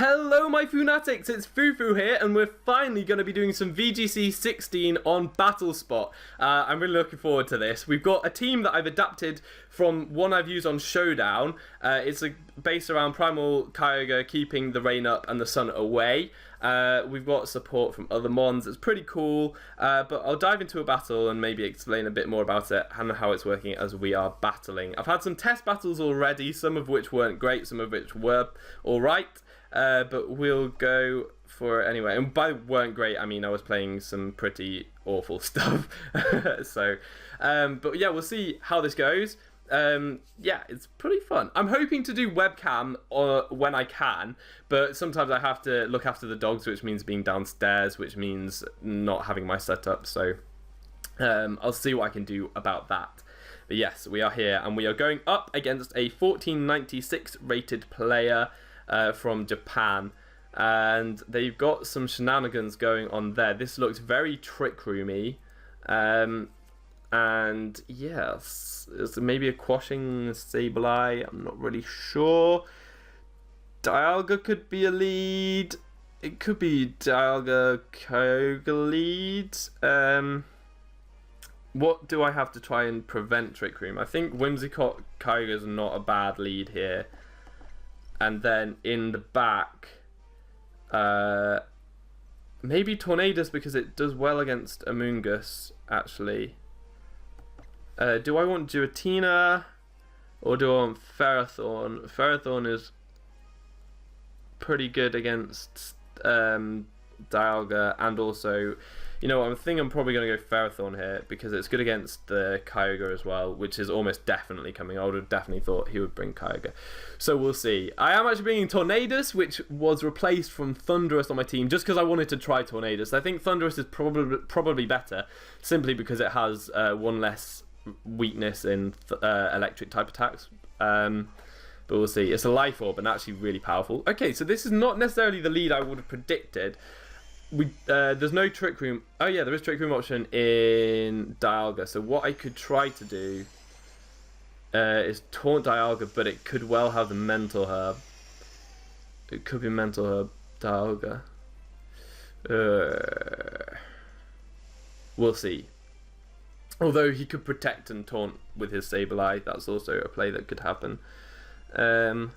Hello my Foonatics, it's Foofoo here and we're finally going to be doing some VGC 16 on Battlespot. I'm really looking forward to this. We've got a team that I've adapted from one I've used on Showdown. It's based around Primal Kyogre keeping the rain up and the sun away. We've got support from other mons, it's pretty cool, but I'll dive into a battle and maybe explain a bit more about it and how it's working as we are battling. I've had some test battles already, some of which weren't great, some of which were alright. But we'll go for it anyway. And by weren't great, I mean I was playing some pretty awful stuff. But yeah, we'll see how this goes. Yeah, it's pretty fun. I'm hoping to do webcam when I can, but sometimes I have to look after the dogs, which means being downstairs, which means not having my setup. So I'll see what I can do about that. But yes, we are here and we are going up against a 1496 rated player from Japan, and they've got some shenanigans going on there. This looks very trick roomy, and yes, it's maybe a quashing Sableye. I'm not really sure. Dialga could be a lead. It could be Dialga Kyogre lead. What do I have to try and prevent Trick Room? I think Whimsicott Kyogre is not a bad lead here. And then in the back, maybe Tornadus because it does well against Amoonguss, actually. Do I want Giratina or do I want Ferrothorn? Ferrothorn is pretty good against Dialga, and also, you know, I think I'm probably going to go Ferrothorn here because it's good against the Kyogre as well, which is almost definitely coming. I would have definitely thought he would bring Kyogre. So we'll see. I am actually bringing Tornadus, which was replaced from Thundurus on my team just because I wanted to try Tornadus. I think Thundurus is probably better simply because it has one less weakness in electric type attacks. But we'll see. It's a Life Orb and actually really powerful. Okay, so this is not necessarily the lead I would have predicted. There's no Trick Room. Oh yeah, there is Trick Room option in Dialga. So what I could try to do is taunt Dialga, but it could well have the Mental Herb. It could be Mental Herb Dialga. We'll see. Although he could protect and taunt with his Sableye. That's also a play that could happen. I'll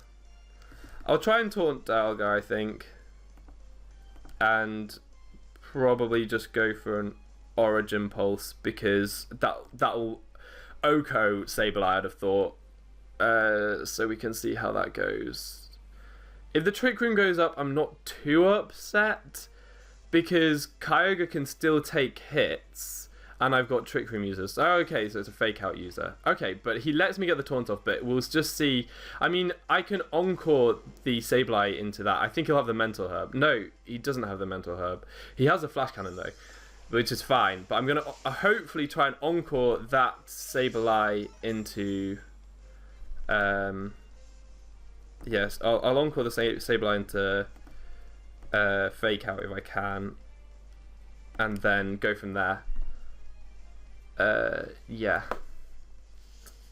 try and taunt Dialga, I think. And probably just go for an Origin Pulse because that'll Oko Sableye, I'd have thought. So we can see how that goes. If the Trick Room goes up, I'm not too upset because Kyogre can still take hits. And I've got Trick Room users. Oh, okay, so it's a Fake Out user. Okay, but he lets me get the taunt off, but we'll just see. I mean, I can Encore the Sableye into that. I think he'll have the Mental Herb. No, he doesn't have the Mental Herb. He has a Flash Cannon, though, which is fine. But I'm going to hopefully try and Encore that Sableye into... yes, I'll Encore the Sableye into Fake Out if I can. And then go from there. Yeah,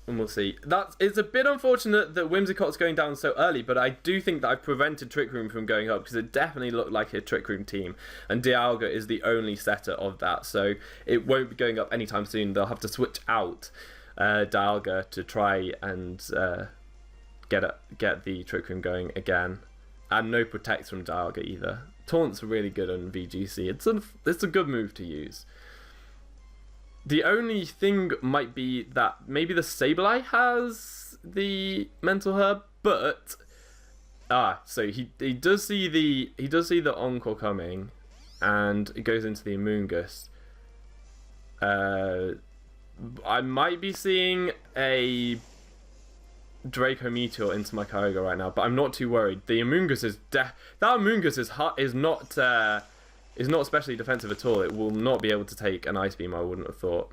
and we'll see. It's a bit unfortunate that Whimsicott's going down so early, but I do think that I've prevented Trick Room from going up because it definitely looked like a Trick Room team, and Dialga is the only setter of that, so it won't be going up anytime soon. They'll have to switch out Dialga to try and get the Trick Room going again, and no Protect from Dialga either. Taunt's really good on VGC. It's a good move to use. The only thing might be that maybe the Sableye has the Mental Herb, but so he does see the Encore coming, and it goes into the Amoonguss. I might be seeing a Draco Meteor into my Kyogre right now, but I'm not too worried. The Amoonguss is not especially defensive at all. It will not be able to take an Ice Beam, I wouldn't have thought.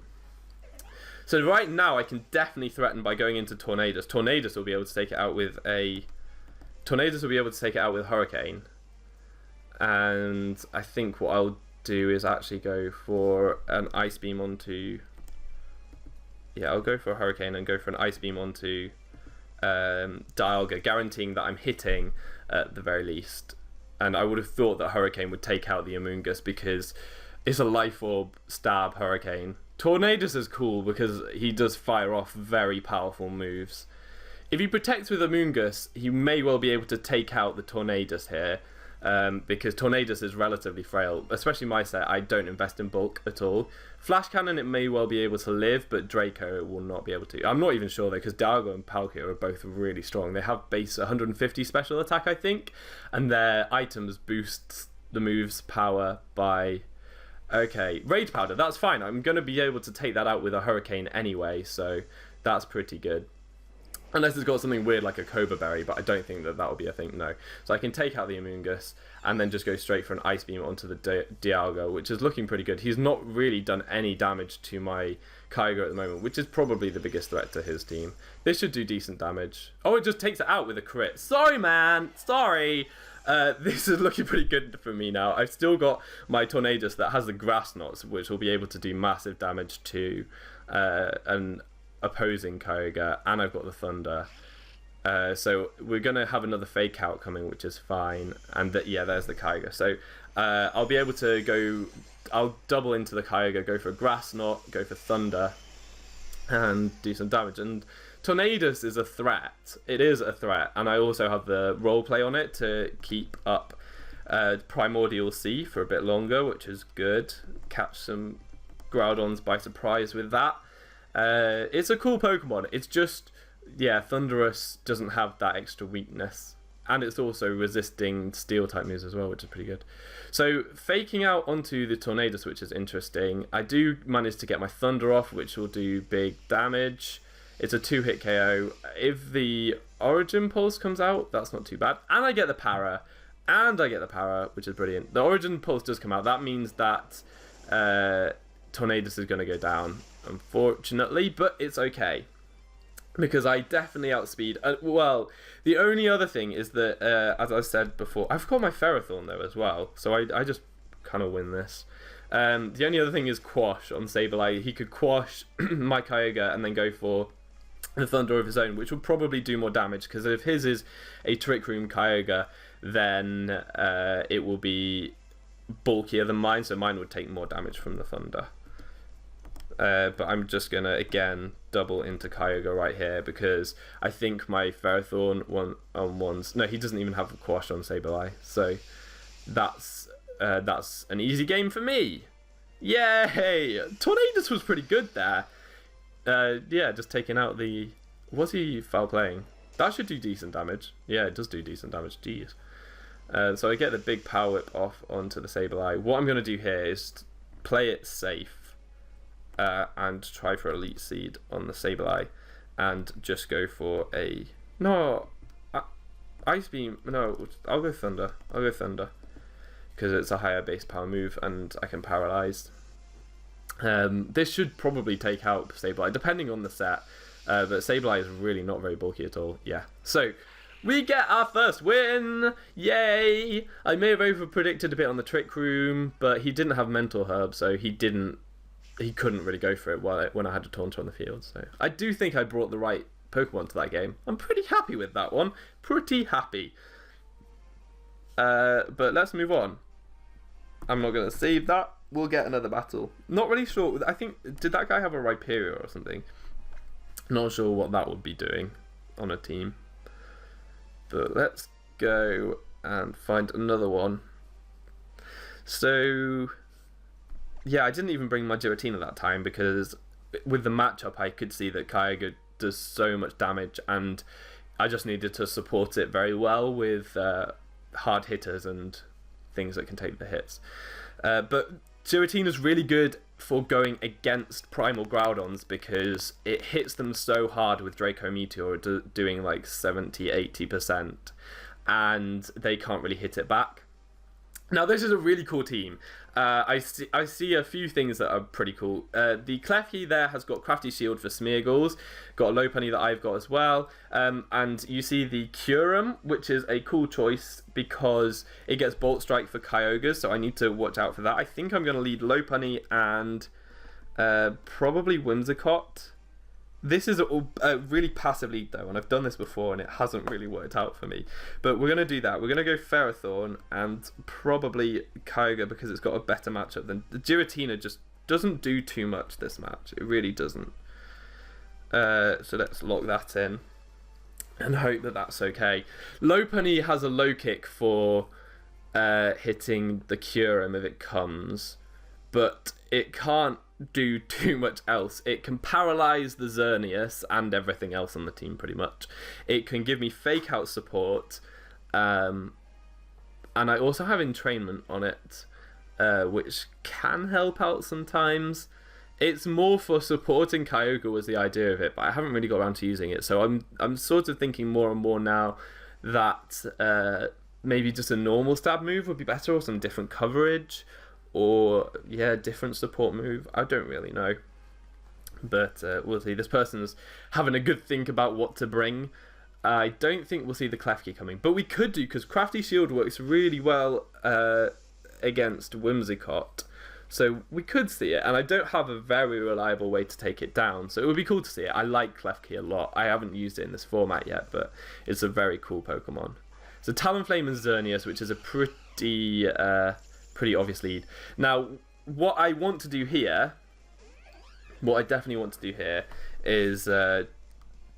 So right now I can definitely threaten by going into Tornadus. Tornadus will be able to take it out with Hurricane. And I think what I'll do is actually go for an Ice Beam onto... Yeah, I'll go for a Hurricane and go for an Ice Beam onto Dialga, guaranteeing that I'm hitting at the very least. and I would have thought that Hurricane would take out the Amoonguss because it's a Life Orb stab Hurricane. Tornadus is cool because he does fire off very powerful moves. If he protects with Amoonguss, he may well be able to take out the Tornadus here, because Tornadus is relatively frail. Especially my set, I don't invest in bulk at all. Flash Cannon, it may well be able to live, but Draco will not be able to. I'm not even sure though, because Dialga and Palkia are both really strong. They have base 150 special attack, I think, and their items boost the move's power by... Okay, Rage Powder, that's fine. I'm going to be able to take that out with a Hurricane anyway, so that's pretty good. Unless it's got something weird like a Cobra Berry, but I don't think that will be a thing, no. So I can take out the Amoonguss and then just go straight for an Ice Beam onto the Dialga, which is looking pretty good. He's not really done any damage to my Kyogre at the moment, which is probably the biggest threat to his team. This should do decent damage. Oh, it just takes it out with a crit. Sorry, man. Sorry. This is looking pretty good for me now. I've still got my Tornadus that has the Grass Knots, which will be able to do massive damage to an opposing Kyogre, and I've got the Thunder. So we're going to have another Fake Out coming, which is fine. And yeah, there's the Kyogre. So I'll be able to go... I'll double into the Kyogre, go for Grass Knot, go for Thunder, and do some damage. And Tornadus is a threat. It is a threat. And I also have the roleplay on it to keep up Primordial Sea for a bit longer, which is good. Catch some Groudons by surprise with that. It's a cool Pokemon. It's just, yeah, Thundurus doesn't have that extra weakness. And it's also resisting steel type moves as well, which is pretty good. So faking out onto the Tornadus, which is interesting. I do manage to get my Thunder off, which will do big damage. It's a 2-hit KO. If the Origin Pulse comes out, that's not too bad. And I get the Para. Which is brilliant. The Origin Pulse does come out. That means that Tornadus is going to go down, unfortunately, but it's okay. Because I definitely outspeed... well, the only other thing is that, as I said before, I've got my Ferrothorn though as well, so I just kind of win this. The only other thing is Quash on Sableye. He could Quash my Kyogre and then go for the Thunder of his own, which would probably do more damage, because if his is a Trick Room Kyogre, then it will be bulkier than mine, so mine would take more damage from the Thunder. But I'm just going to, again, double into Kyogre right here, because I think my Ferrothorn one-on-ones... No, he doesn't even have a Quash on Sableye, so that's an easy game for me. Yay! Tornadus was pretty good there. Yeah, just taking out the... Was he foul playing? That should do decent damage. Yeah, it does do decent damage. Jeez. So I get the big Power Whip off onto the Sableye. What I'm going to do here is play it safe. And try for Elite Seed on the Sableye, and just go for a... No, Ice Beam. No, I'll go Thunder. Because it's a higher base power move, and I can Paralyze. This should probably take out Sableye, depending on the set. But Sableye is really not very bulky at all. Yeah. So, we get our first win! Yay! I may have over-predicted a bit on the Trick Room, but he didn't have Mental Herb, so he couldn't really go for it when I had a Taunter on the field. So I do think I brought the right Pokemon to that game. I'm pretty happy with that one. Pretty happy. But let's move on. I'm not going to save that. We'll get another battle. Not really sure. I think, did that guy have a Rhyperior or something? Not sure what that would be doing on a team. But let's go and find another one. So... yeah, I didn't even bring my Giratina that time, because with the matchup I could see that Kyogre does so much damage, and I just needed to support it very well with hard hitters and things that can take the hits. But Giratina's really good for going against Primal Groudons, because it hits them so hard with Draco Meteor, doing like 70-80%, and they can't really hit it back. Now, this is a really cool team. I see a few things that are pretty cool. The Klefki there has got Crafty Shield for Smeargles, got a Lopunny that I've got as well, and you see the Kyurem, which is a cool choice because it gets Bolt Strike for Kyogres, so I need to watch out for that. I think I'm going to lead Lopunny and probably Whimsicott This is a really passive lead though, and I've done this before and it hasn't really worked out for me. But we're going to do that. We're going to go Ferrothorn and probably Kyogre because it's got a better matchup than... The Giratina just doesn't do too much this match. It really doesn't. So let's lock that in and hope that that's okay. Lopunny has a low kick for hitting the Kyurem if it comes, but it can't do too much else. It can paralyze the Xerneas and everything else on the team pretty much. It can give me fake out support, and I also have entrainment on it, which can help out sometimes. It's more for supporting Kyogre was the idea of it, but I haven't really got around to using it, so I'm sort of thinking more and more now that maybe just a normal stab move would be better, or some different coverage, or yeah, different support move. I don't really know, but we'll see. This person's having a good think about what to bring. I don't think we'll see the Klefki coming, but we could do, because Crafty Shield works really well against Whimsicott, so we could see it, and I don't have a very reliable way to take it down, so it would be cool to see it. I like Klefki a lot. I haven't used it in this format yet, but it's a very cool Pokemon. So Talonflame and Xerneas, which is a pretty obvious lead. Now, what I want to do here, what I definitely want to do here, is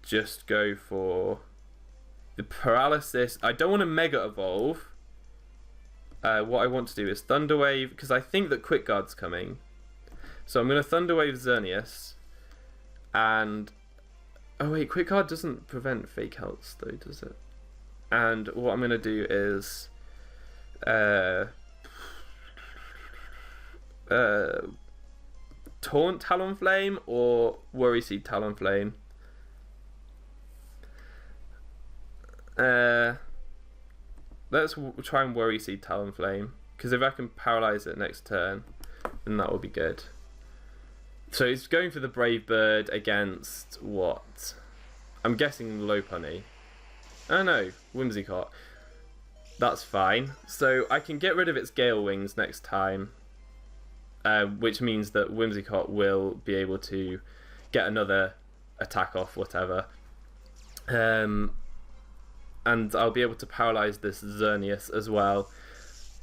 just go for the Paralysis. I don't want to Mega Evolve. What I want to do is Thunder Wave, because I think that Quick Guard's coming. So I'm going to Thunder Wave Xerneas, and... Oh wait, Quick Guard doesn't prevent Fake Outs though, does it? And what I'm going to do is... Taunt Talonflame or Worry Seed Talonflame. Let's try and Worry Seed Talonflame, because if I can paralyze it next turn, then that will be good. So he's going for the Brave Bird against what? I'm guessing Lopunny. Oh no, Whimsicott. That's fine. So I can get rid of its Gale Wings next time, which means that Whimsicott will be able to get another attack off, whatever. And I'll be able to paralyze this Xerneas as well.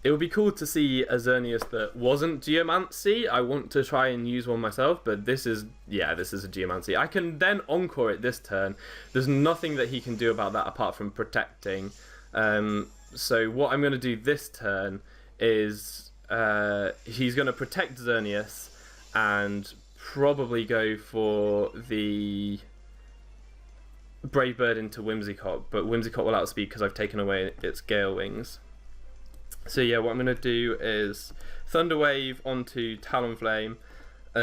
It would be cool to see a Xerneas that wasn't Geomancy. I want to try and use one myself, but this is a Geomancy. I can then Encore it this turn. There's nothing that he can do about that apart from protecting. So what I'm going to do this turn is he's going to protect Xerneas and probably go for the Brave Bird into Whimsicott, but Whimsicott will outspeed because I've taken away its Gale Wings. So yeah, what I'm going to do is Thunder Wave onto Talonflame,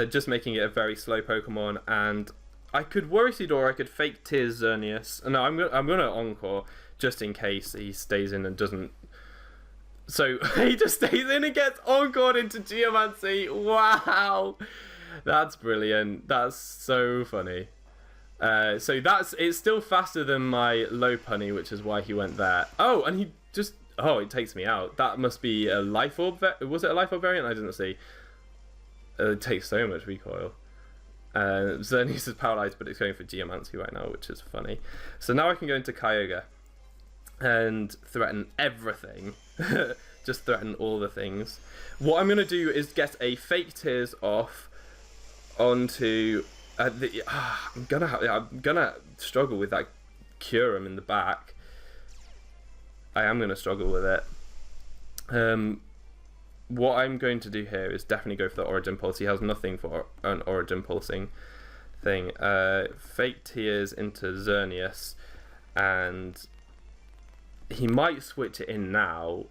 just making it a very slow Pokemon, and I could Worry Seed or I could Fake Tears Xerneas. No, I'm gonna Encore just in case he stays in and doesn't. So he just stays in and gets Encored into Geomancy. Wow, that's brilliant. That's so funny. So it's still faster than my Lopunny, which is why he went there. Oh, and he just... Oh, it takes me out. That must be a Life Orb... Was it a Life Orb variant? I didn't see. It takes so much recoil. Xerneas is paralyzed, but it's going for Geomancy right now, which is funny. So now I can go into Kyogre and threaten everything. Just threaten all the things. What I'm going to do is get a Fake Tears off onto... I'm gonna struggle with that Kyurem in the back. I am gonna struggle with it. What I'm going to do here is definitely go for the Origin Pulse. He has nothing for an Origin Pulsing thing. Fake Tears into Xerneas, and he might switch it in now.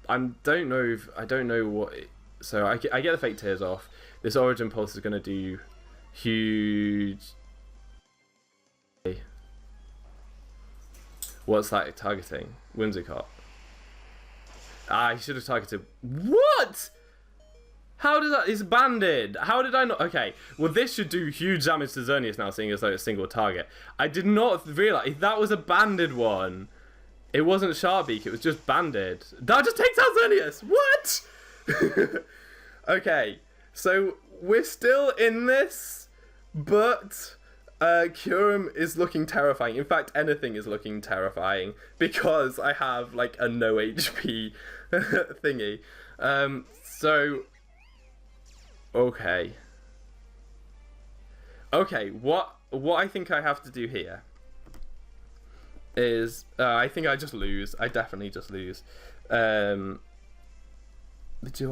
I don't know what. So I get the Fake Tears off. This Origin Pulse is gonna do huge. What's that targeting? Whimsicott. He should have targeted. What? How does that? It's banded. How did I not? Okay. Well, this should do huge damage to Xerneas now, seeing as though it's a single target. I did not realize that was a banded one. It wasn't Sharbeak. It was just banded. That just takes out Xerneas. What? Okay. So we're still in this. But Kyurem is looking terrifying. In fact, anything is looking terrifying because I have like a no HP thingy. So okay. Okay, what I think I have to do here is I think I just lose. I definitely just lose. Do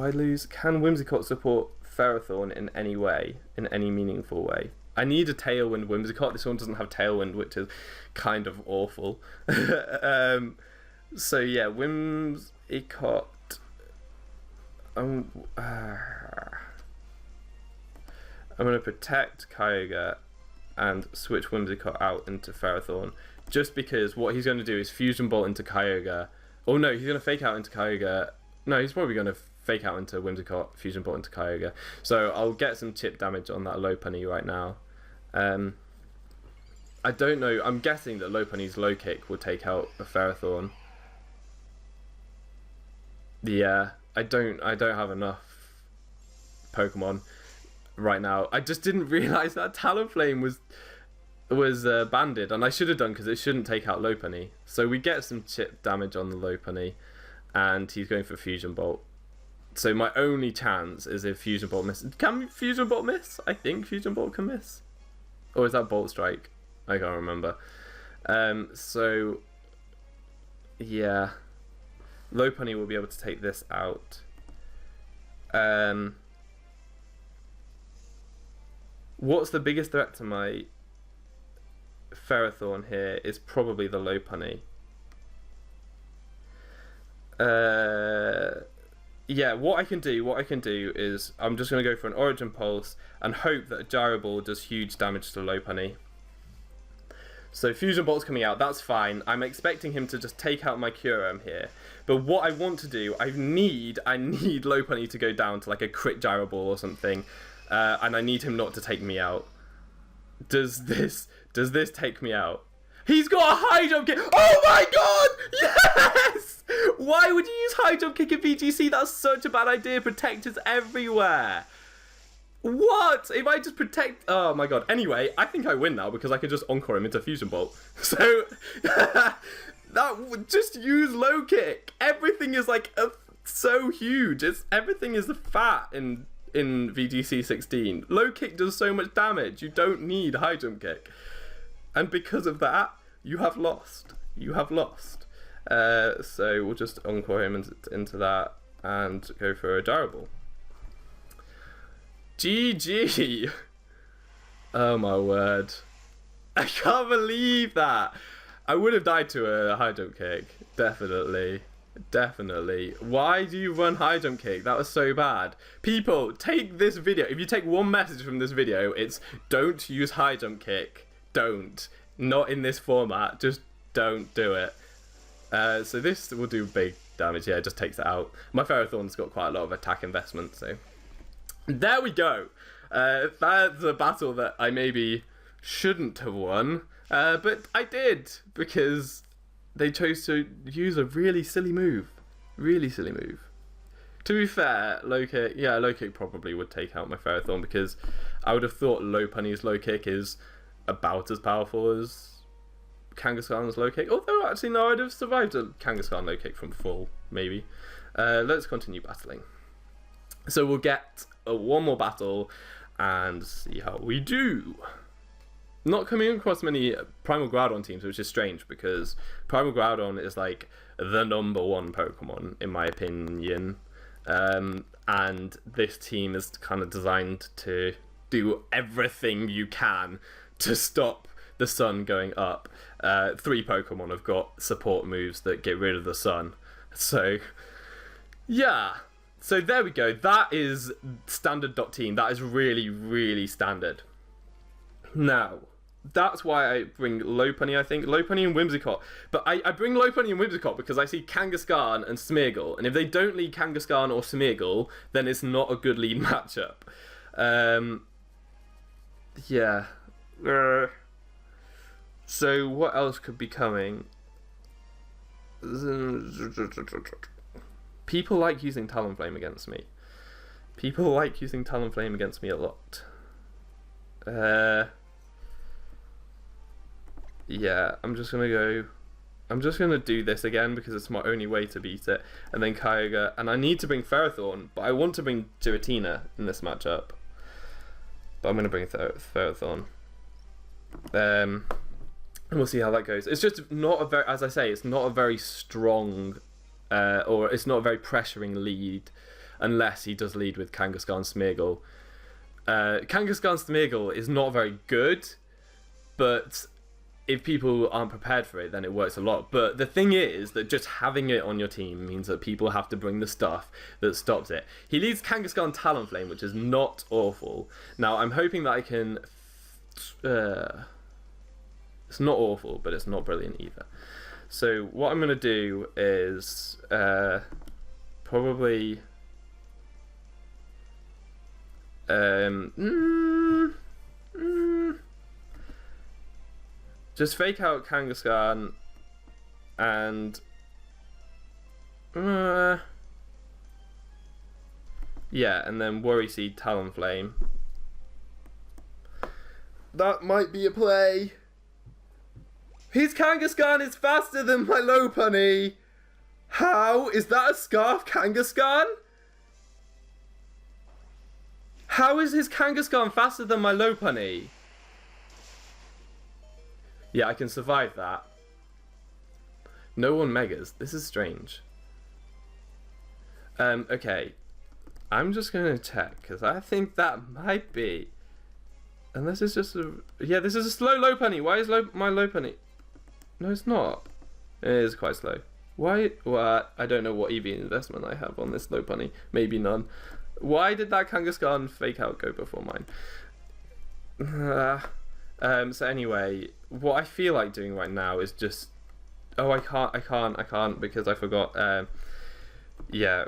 I lose? Can Whimsicott support Ferrothorn in any way, in any meaningful way? I need a Tailwind Whimsicott. This one doesn't have Tailwind, which is kind of awful. So yeah, Whimsicott. I'm going to protect Kyogre and switch Whimsicott out into Ferrothorn, just because what he's going to do is Fusion Bolt into Kyogre. Oh no, he's going to Fake Out into Kyogre. No, he's probably going to Fake Out into Whimsicott, Fusion Bolt into Kyogre. So I'll get some chip damage on that Lopunny right now. I don't know. I'm guessing that Lopunny's Low Kick will take out a Ferrothorn. Yeah, I don't have enough Pokemon right now. I just didn't realise that Talonflame was banded, and I should have done because it shouldn't take out Lopunny. So we get some chip damage on the Lopunny, and he's going for Fusion Bolt. So my only chance is if Fusion Bolt misses. Can Fusion Bolt miss? I think Fusion Bolt can miss. Or is that Bolt Strike? I can't remember. So yeah, Lopunny will be able to take this out. What's the biggest threat to my Ferrothorn here is probably the Lopunny. Yeah, what I can do is I'm just going to go for an Origin Pulse and hope that a Gyro Ball does huge damage to Lopunny. So Fusion Bolt's coming out, that's fine. I'm expecting him to just take out my Kyurem here. But what I want to do, I need Lopunny to go down to like a crit Gyro Ball or something. And I need him not to take me out. Does this take me out? He's got a high jump kick! Oh my god! Yes! Why would you use high jump kick in VGC? That's such a bad idea. Protectors everywhere. What? If I just protect... Oh my god. Anyway, I think I win now because I can just Encore him into Fusion Bolt. So, just use low kick. Everything is like so huge. Everything is fat in VGC 16. Low kick does so much damage. You don't need high jump kick. And because of that, you have lost. You have lost. So we'll just Encore him into that and go for a Gyro Ball. GG! Oh my word. I can't believe that. I would have died to a high jump kick. Definitely. Definitely. Why do you run high jump kick? That was so bad. People, take this video. If you take one message from this video, it's don't use high jump kick. Don't. Not in this format. Just don't do it. So this will do big damage. Yeah, it just takes it out. My Ferrothorn's got quite a lot of attack investment, so there we go. That's a battle that I maybe shouldn't have won, but I did because they chose to use a really silly move. Really silly move. To be fair, low kick, yeah, low kick probably would take out my Ferrothorn because I would have thought Lopunny's low kick is about as powerful as Kangaskhan's low kick. Although actually no, I'd have survived a Kangaskhan low kick from full, maybe. Let's continue battling. So we'll get one more battle and see how we do. Not coming across many Primal Groudon teams, which is strange because Primal Groudon is like the #1 Pokemon in my opinion. And this team is kind of designed to do everything you can to stop the sun going up. 3 Pokemon have got support moves that get rid of the sun. So, yeah. So there we go. That is standard team. That is really, really standard. Now, that's why I bring Lopunny, I think. Lopunny and Whimsicott. But I bring Lopunny and Whimsicott because I see Kangaskhan and Smeargle. And if they don't lead Kangaskhan or Smeargle, then it's not a good lead matchup. Yeah. So what else could be coming? People like using Talonflame against me. People like using Talonflame against me a lot. Yeah, I'm just gonna go. I'm just gonna do this again because it's my only way to beat it, and then Kyogre, and I need to bring Ferrothorn, but I want to bring Giratina in this matchup. But I'm gonna bring Ferrothorn. And we'll see how that goes. It's just not a very, as I say, it's not a very strong, or it's not a very pressuring lead, unless he does lead with Kangaskhan Smeargle. Kangaskhan Smeargle is not very good, but if people aren't prepared for it, then it works a lot. But the thing is that just having it on your team means that people have to bring the stuff that stops it. He leads Kangaskhan Talonflame, which is not awful. Now, I'm hoping that I can... it's not awful, but it's not brilliant either. So what I'm going to do is probably... just fake out Kangaskhan and yeah, and then Worry Seed Talonflame. That might be a play. His Kangaskhan is faster than my Lopunny. How? Is that a Scarf Kangaskhan? How is his Kangaskhan faster than my Lopunny? Yeah, I can survive that. No one Megas. This is strange. Okay. I'm just going to check, because I think that might be... Unless it's just a... Yeah, this is a slow Lopunny. Why is my Lopunny... No, it's not. It is quite slow. Why... Well, I don't know what EV investment I have on this Lopunny. Maybe none. Why did that Kangaskhan fake out go before mine? So anyway, what I feel like doing right now is just... Oh, I can't because I forgot. Yeah,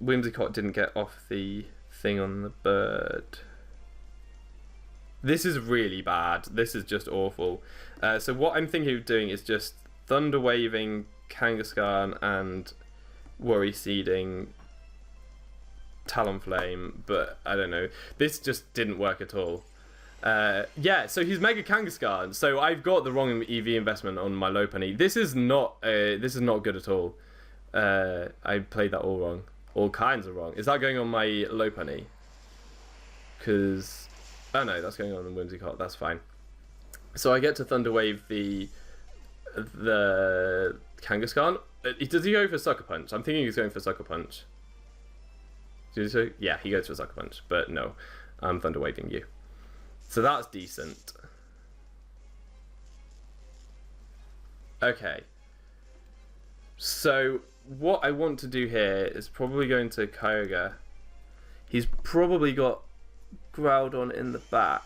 Whimsicott didn't get off the thing on the bird. This is really bad. This is just awful. So what I'm thinking of doing is just Thunder Waving Kangaskhan and Worry Seeding Talonflame, but I don't know. This just didn't work at all. Yeah, so he's Mega Kangaskhan. So I've got the wrong EV investment on my Lopunny. This is not good at all. I played that all wrong. All kinds of wrong. Is that going on my Lopunny? Because... Oh no, that's going on the Whimsicott. That's fine. So I get to Thunder Wave the Kangaskhan. Does he go for Sucker Punch? I'm thinking he's going for Sucker Punch. Yeah, he goes for Sucker Punch. But no, I'm Thunder Waving you. So that's decent. Okay. So what I want to do here is probably going to Kyogre. He's probably got Groudon in the back.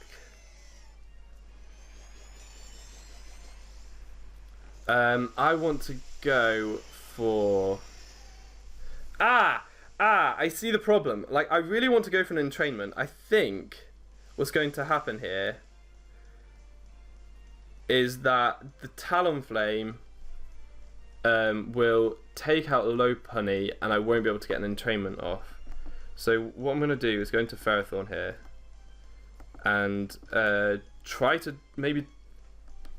I want to go for... I see the problem. Like, I really want to go for an entrainment. I think what's going to happen here is that the Talonflame will take out Lopunny and I won't be able to get an entrainment off. So what I'm going to do is go into Ferrothorn here and try to maybe...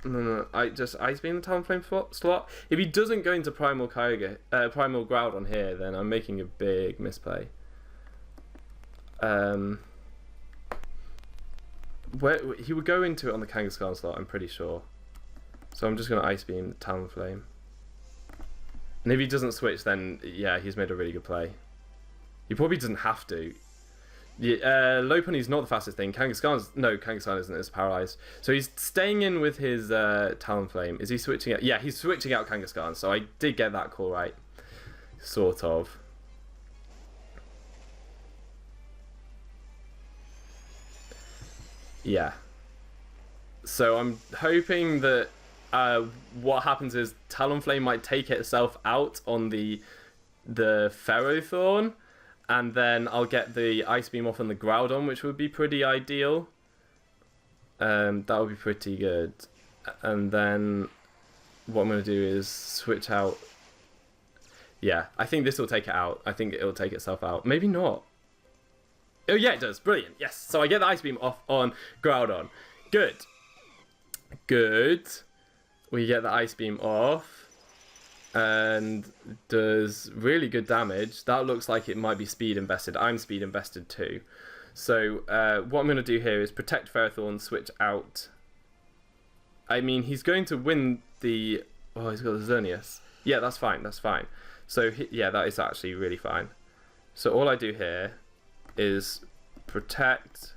No, I just Ice Beam the Talonflame slot. If he doesn't go into Primal Groudon here, then I'm making a big misplay. Where he would go into it on the Kangaskhan slot, I'm pretty sure. So I'm just going to Ice Beam the Talonflame. And if he doesn't switch, then yeah, he's made a really good play. He probably doesn't have to. Yeah, Lopunny's not the fastest thing. Kangaskhan isn't as paralyzed. So he's staying in with his Talonflame. Is he switching out? Yeah, he's switching out Kangaskhan. So I did get that call right. Sort of. Yeah. So I'm hoping that what happens is Talonflame might take itself out on the Ferrothorn. And then I'll get the Ice Beam off on the Groudon, which would be pretty ideal. That would be pretty good. And then what I'm going to do is switch out. Yeah, I think this will take it out. I think it'll take itself out. Maybe not. Oh yeah, it does. Brilliant. Yes. So I get the Ice Beam off on Groudon. Good. Good. We get the Ice Beam off. And does really good damage. That looks like it might be speed invested. I'm speed invested too. So what I'm going to do here is protect Ferrothorn, switch out. I mean, he's going to win the... Oh, he's got the Xerneas. Yeah, that's fine, that's fine. So, yeah, that is actually really fine. So all I do here is protect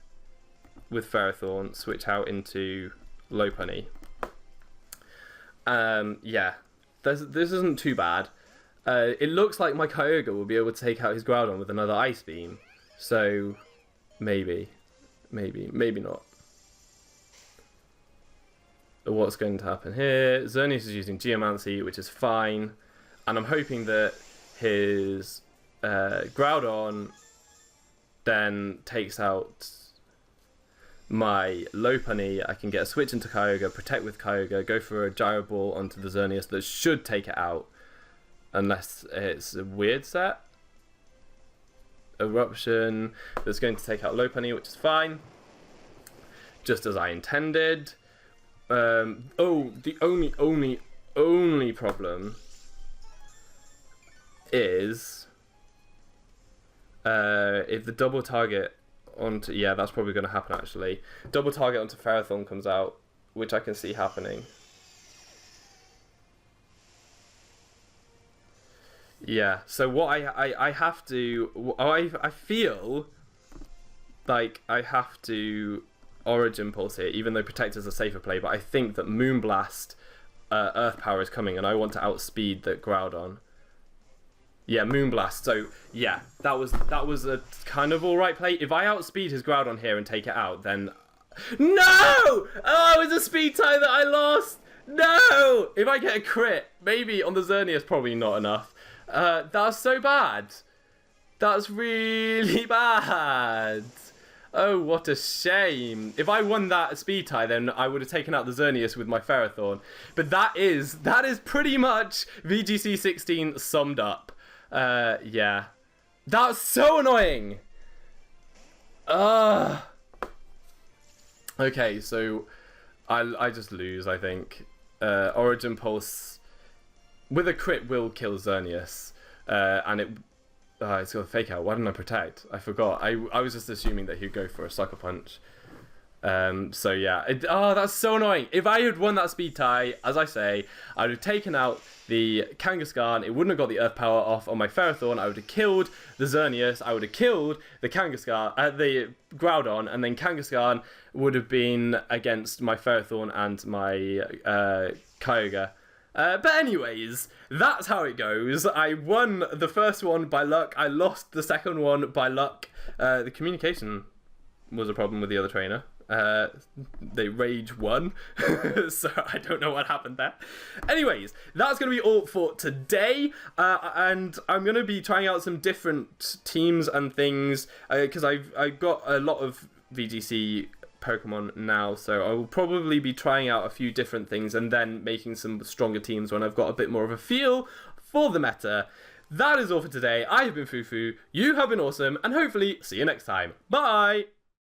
with Ferrothorn, switch out into Lopunny. Yeah, this isn't too bad. It looks like my Kyogre will be able to take out his Groudon with another Ice Beam. So, maybe not. What's going to happen here? Xerneas is using Geomancy, which is fine. And I'm hoping that his Groudon then takes out my Lopunny. I can get a switch into Kyogre, protect with Kyogre, go for a Gyro Ball onto the Xerneas that should take it out. Unless it's a weird set. Eruption that's going to take out Lopunny, which is fine. Just as I intended. The only problem is if the double target onto... Yeah, that's probably going to happen, actually. Double target onto Ferrothorn comes out, which I can see happening. Yeah, so what I have to... I feel like I have to Origin Pulse here, even though Protect is a safer play, but I think that Moonblast Earth Power is coming, and I want to outspeed the Groudon. Yeah, Moonblast. So yeah, that was a kind of alright play. If I outspeed his Groudon here and take it out, then no! Oh, it was a speed tie that I lost. No! If I get a crit, maybe on the Xerneas, probably not enough. That's so bad. That's really bad. Oh, what a shame. If I won that speed tie, then I would have taken out the Xerneas with my Ferrothorn. But that is pretty much VGC 16 summed up. Yeah. That's so annoying! Okay, so I just lose, I think. Origin Pulse with a crit will kill Xerneas. And it's got a fake out. Why didn't I protect? I forgot. I was just assuming that he'd go for a Sucker Punch. So yeah. That's so annoying. If I had won that speed tie, as I say, I would have taken out the Kangaskhan. It wouldn't have got the Earth Power off on my Ferrothorn. I would have killed the Xerneas. I would have killed the Kangaskhan, the Groudon, and then Kangaskhan would have been against my Ferrothorn and my Kyogre. But anyways, that's how it goes. I won the first one by luck. I lost the second one by luck. The communication was a problem with the other trainer. They rage won. So I don't know what happened there. Anyways, that's going to be all for today. And I'm going to be trying out some different teams and things. Because I've got a lot of VGC Pokemon now, so I will probably be trying out a few different things and then making some stronger teams when I've got a bit more of a feel for the meta. That is all for today. I have been Foofoo, you have been awesome, and hopefully see you next time. Bye!